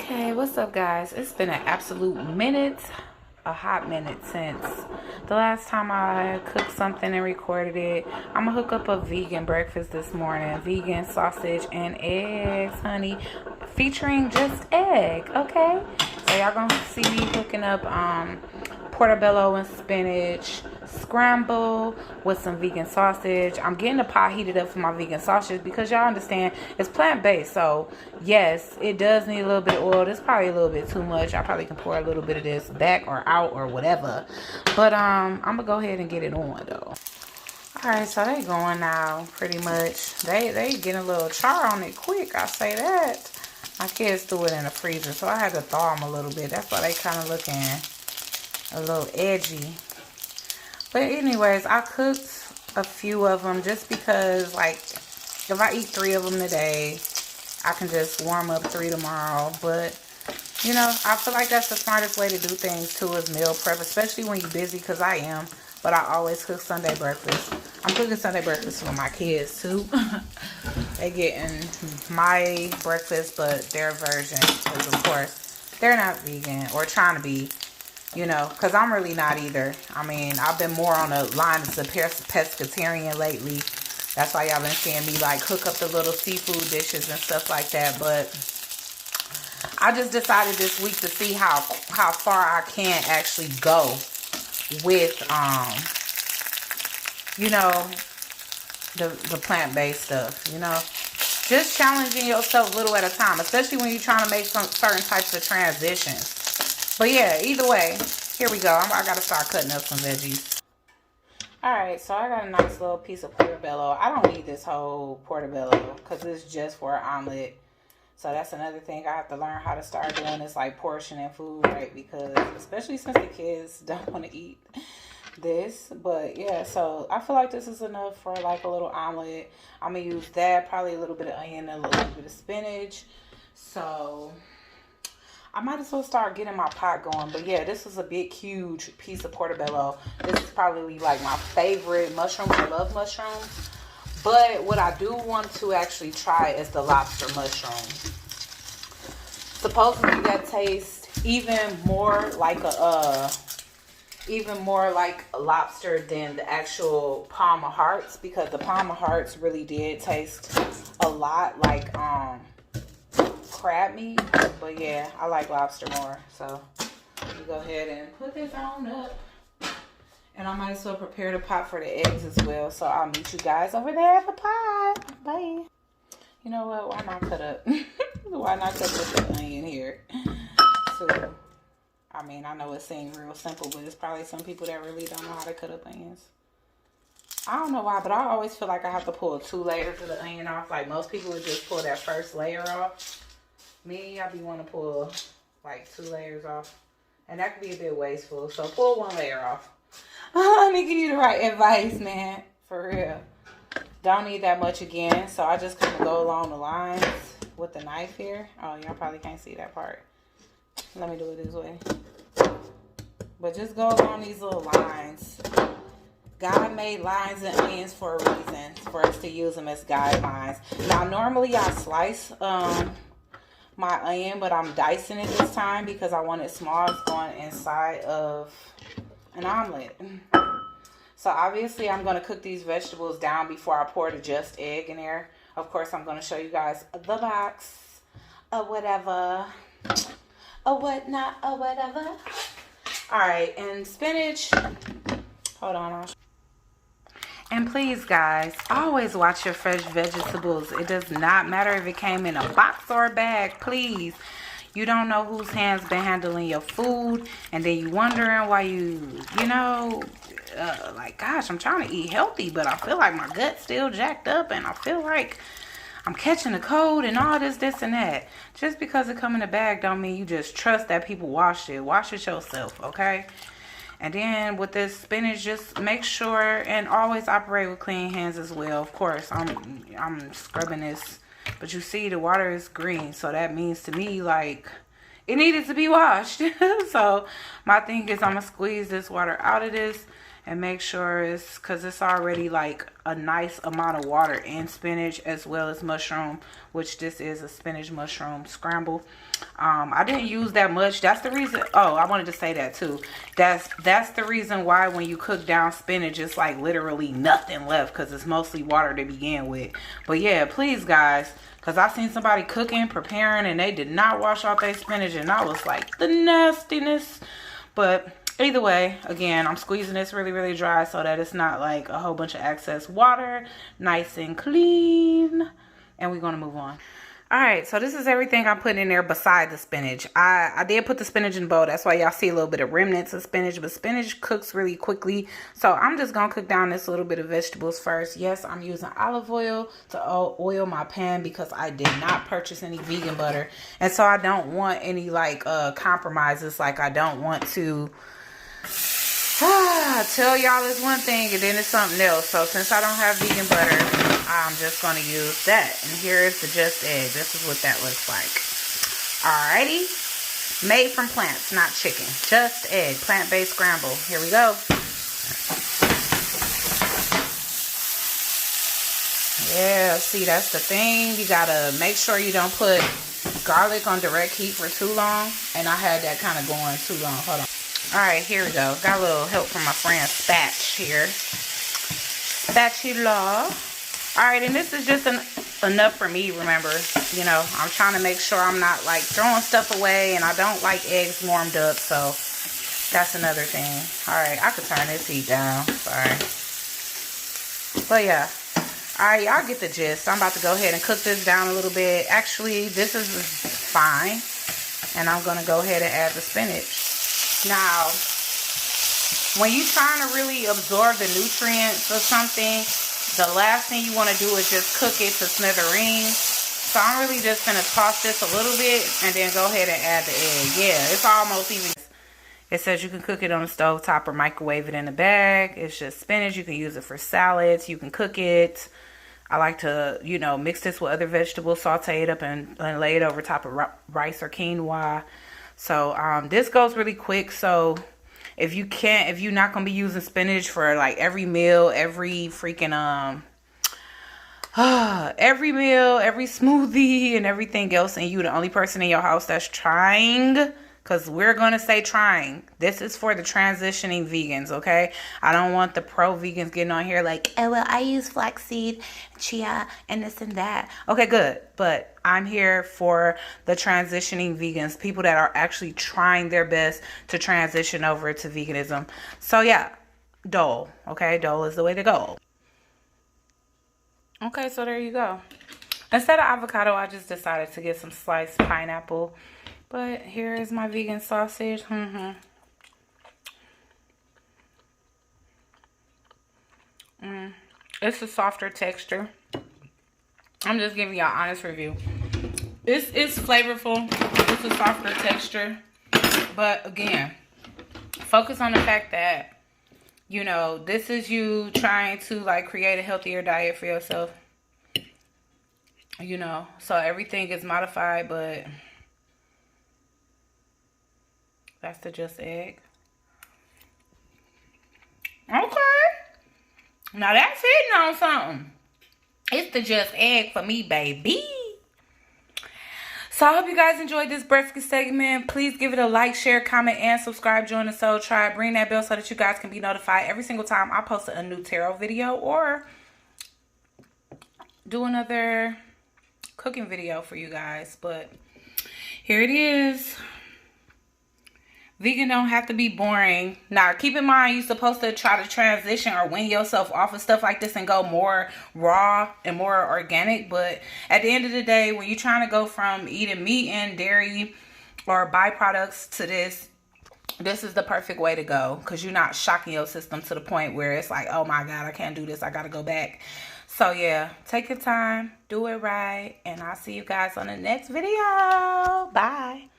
Okay, what's up, guys? It's been an absolute minute, a hot minute since the last time I cooked something and recorded it. I'm gonna hook up a vegan breakfast this morning, vegan sausage and eggs, honey, featuring just egg. Okay, so y'all gonna see me hooking up portobello and spinach scramble with some vegan sausage. I'm getting the pot heated up for my vegan sausage because y'all understand it's plant-based. So yes, it does need a little bit of oil. This is probably a little bit too much. I probably can pour a little bit of this back or out or whatever. But I'm gonna go ahead and get it on though. Alright, so they going now pretty much. They getting a little char on it quick, I say that. My kids threw it in the freezer, so I had to thaw them a little bit. That's why they kind of looking a little edgy. But anyways, I cooked a few of them just because, like, if I eat 3 of them today, I can just warm up 3 tomorrow. But, you know, I feel like that's the smartest way to do things, too, is meal prep, especially when you're busy, because I am. But I always cook Sunday breakfast. I'm cooking Sunday breakfast for my kids, too. They getting my breakfast, but their version, because, of course, they're not vegan or trying to be. You know, because I'm really not either. I mean, I've been more on the line as a pescatarian lately. That's why y'all been seeing me, like, cook up the little seafood dishes and stuff like that. But I just decided this week to see how far I can actually go with, you know, the plant-based stuff, you know. Just challenging yourself a little at a time, especially when you're trying to make some certain types of transitions. But yeah, either way, here we go. I got to start cutting up some veggies. Alright, so I got a nice little piece of portobello. I don't need this whole portobello because it's just for an omelet. So that's another thing I have to learn how to start doing is like portioning food, right? Because especially since the kids don't want to eat this. But yeah, so I feel like this is enough for like a little omelet. I'm going to use that, probably a little bit of onion and a little bit of spinach. So I might as well start getting my pot going. But yeah, this is a big, huge piece of portobello. This is probably like my favorite mushroom. I love mushrooms. But what I do want to actually try is the lobster mushroom. Supposedly that tastes even more like a lobster than the actual palm of hearts, because the palm of hearts really did taste a lot like crab meat. But yeah, I like lobster more. So let me go ahead and put this on up. And I might as well prepare the pot for the eggs as well. So I'll meet you guys over there at the pot. Bye. You know what? Why not cut up? Why not cut up the onion here? So, I mean, I know it seems real simple, but there's probably some people that really don't know how to cut up onions. I don't know why, but I always feel like I have to pull 2 layers of the onion off. Like most people would just pull that first layer off. Me, I be wanting to pull like 2 layers off. And that could be a bit wasteful. So pull 1 layer off. Let me give you the right advice, man. For real. Don't need that much again. So I just kind of go along the lines with the knife here. Oh, y'all probably can't see that part. Let me do it this way. But just go along these little lines. God made lines and onions for a reason. For us to use them as guidelines. Now, normally I slice my onion, but I'm dicing it this time because I want it small. It's going inside of an omelet. So obviously I'm going to cook these vegetables down before I pour the just egg in there. Of course, I'm going to show you guys the box or whatever, or whatnot, or whatever. All right, and spinach. Hold on. And please, guys, always watch your fresh vegetables. It does not matter if it came in a box or a bag, please. You don't know whose hands been handling your food, and then you wondering why you know, like, gosh, I'm trying to eat healthy, but I feel like my gut's still jacked up, and I feel like I'm catching a cold and all this and that. Just because it come in a bag don't mean you just trust that people washed it. Wash it yourself, okay? And then with this spinach, just make sure and always operate with clean hands as well. Of course, I'm scrubbing this. But you see, the water is green. So that means to me, like, it needed to be washed. So my thing is I'm going to squeeze this water out of this. and make sure it's, because it's already like a nice amount of water in spinach as well as mushroom, which this is a spinach mushroom scramble. I didn't use that much. That's the reason. Oh, I wanted to say that too. That's the reason why when you cook down spinach, it's like literally nothing left, because it's mostly water to begin with. But yeah, please guys, because I seen somebody cooking, preparing, and they did not wash out their spinach, and I was like, the nastiness. But either way, again, I'm squeezing this really, really dry so that it's not like a whole bunch of excess water. Nice and clean. And we're going to move on. All right, so this is everything I'm putting in there beside the spinach. I did put the spinach in the bowl. That's why y'all see a little bit of remnants of spinach. But spinach cooks really quickly. So I'm just going to cook down this little bit of vegetables first. Yes, I'm using olive oil to oil my pan because I did not purchase any vegan butter. And so I don't want any like compromises. Like I don't want to tell y'all this one thing and then it's something else. So since I don't have vegan butter, I'm just going to use that. And here is the Just Egg. This is what that looks like. Alrighty. Made from plants, not chicken. Just Egg, plant-based scramble. Here we go. Yeah, see, that's the thing. You got to make sure you don't put garlic on direct heat for too long. And I had that kind of going too long. Hold on. Alright, here we go. Got a little help from my friend Spatch here. Spatula. Alright, and this is just enough for me, remember. You know, I'm trying to make sure I'm not like throwing stuff away, and I don't like eggs warmed up, so that's another thing. Alright, I could turn this heat down. Sorry. But yeah. Alright, y'all get the gist. I'm about to go ahead and cook this down a little bit. Actually, this is fine. And I'm going to go ahead and add the spinach. Now, when you're trying to really absorb the nutrients of something, the last thing you want to do is just cook it to smithereens. So I'm really just going to toss this a little bit and then go ahead and add the egg. Yeah, it's almost even. It says you can cook it on the stove top or microwave it in a bag. It's just spinach. You can use it for salads. You can cook it. I like to, you know, mix this with other vegetables, saute it up and lay it over top of rice or quinoa. So this goes really quick. So if you're not gonna be using spinach for like every meal, every freaking every meal, every smoothie and everything else, and you the only person in your house that's trying, because we're gonna say trying. This is for the transitioning vegans, okay? I don't want the pro-vegans getting on here like, oh well, I use flaxseed, chia, and this and that. Okay, good. But I'm here for the transitioning vegans, people that are actually trying their best to transition over to veganism. So yeah, dole, okay? Dole is the way to go. Okay, so there you go. Instead of avocado, I just decided to get some sliced pineapple. But here is my vegan sausage. It's a softer texture. I'm just giving y'all honest review. It's flavorful. It's a softer texture. But again, focus on the fact that, you know, this is you trying to like create a healthier diet for yourself. You know, so everything is modified, but that's the Just Egg. Okay. Now that's hitting on something. It's the Just Egg for me, baby. So I hope you guys enjoyed this breakfast segment. Please give it a like, share, comment, and subscribe. Join the Soul Tribe. Ring that bell so that you guys can be notified every single time I post a new tarot video or do another cooking video for you guys. But here it is. Vegan don't have to be boring. Now, keep in mind, you're supposed to try to transition or wean yourself off of stuff like this and go more raw and more organic. But at the end of the day, when you're trying to go from eating meat and dairy or byproducts to this is the perfect way to go. Because you're not shocking your system to the point where it's like, oh my God, I can't do this. I got to go back. So yeah, take your time. Do it right. And I'll see you guys on the next video. Bye.